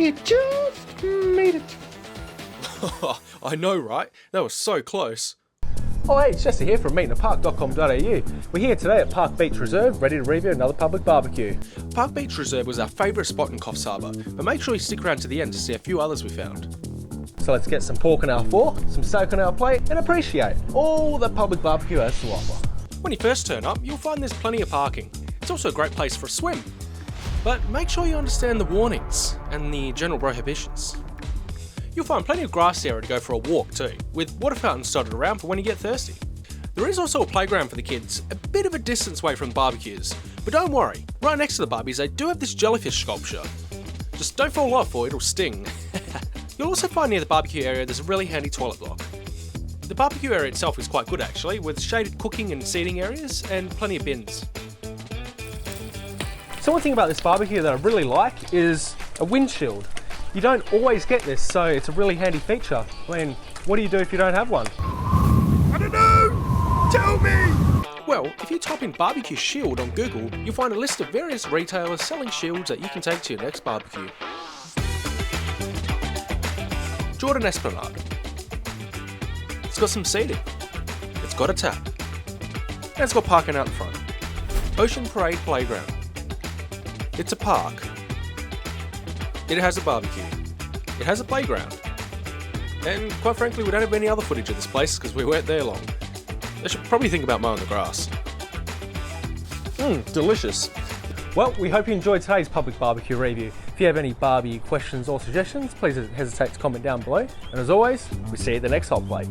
You just made it. I know, right? That was so close. Oh hey, it's Jesse here from meetinthepark.com.au. We're here today at Park Beach Reserve, ready to review another public barbecue. Park Beach Reserve was our favourite spot in Coffs Harbour, but make sure you stick around to the end to see a few others we found. So let's get some pork on our fork, some steak on our plate, and appreciate all that public barbecue has to offer. When you first turn up, you'll find there's plenty of parking. It's also a great place for a swim. But make sure you understand the warnings and the general prohibitions. You'll find plenty of grass area to go for a walk too, with water fountains dotted around for when you get thirsty. There is also a playground for the kids, a bit of a distance away from the barbecues. But don't worry, right next to the barbies they do have this jellyfish sculpture. Just don't fall off or it'll sting. You'll also find near the barbecue area there's a really handy toilet block. The barbecue area itself is quite good actually, with shaded cooking and seating areas and plenty of bins. So one thing about this barbecue that I really like is a windshield. You don't always get this, so it's a really handy feature. I mean, what do you do if you don't have one? I don't know! Tell me! Well, if you type in barbecue shield on Google, you'll find a list of various retailers selling shields that you can take to your next barbecue. Jordan Esplanade. It's got some seating. It's got a tap. And it's got parking out the front. Ocean Parade Playground. It's a park. It has a barbecue. It has a playground. And quite frankly, we don't have any other footage of this place because we weren't there long. They should probably think about mowing the grass. Delicious. Well, we hope you enjoyed today's public barbecue review. If you have any barbecue questions or suggestions, please don't hesitate to comment down below. And as always, we'll see you at the next hot plate.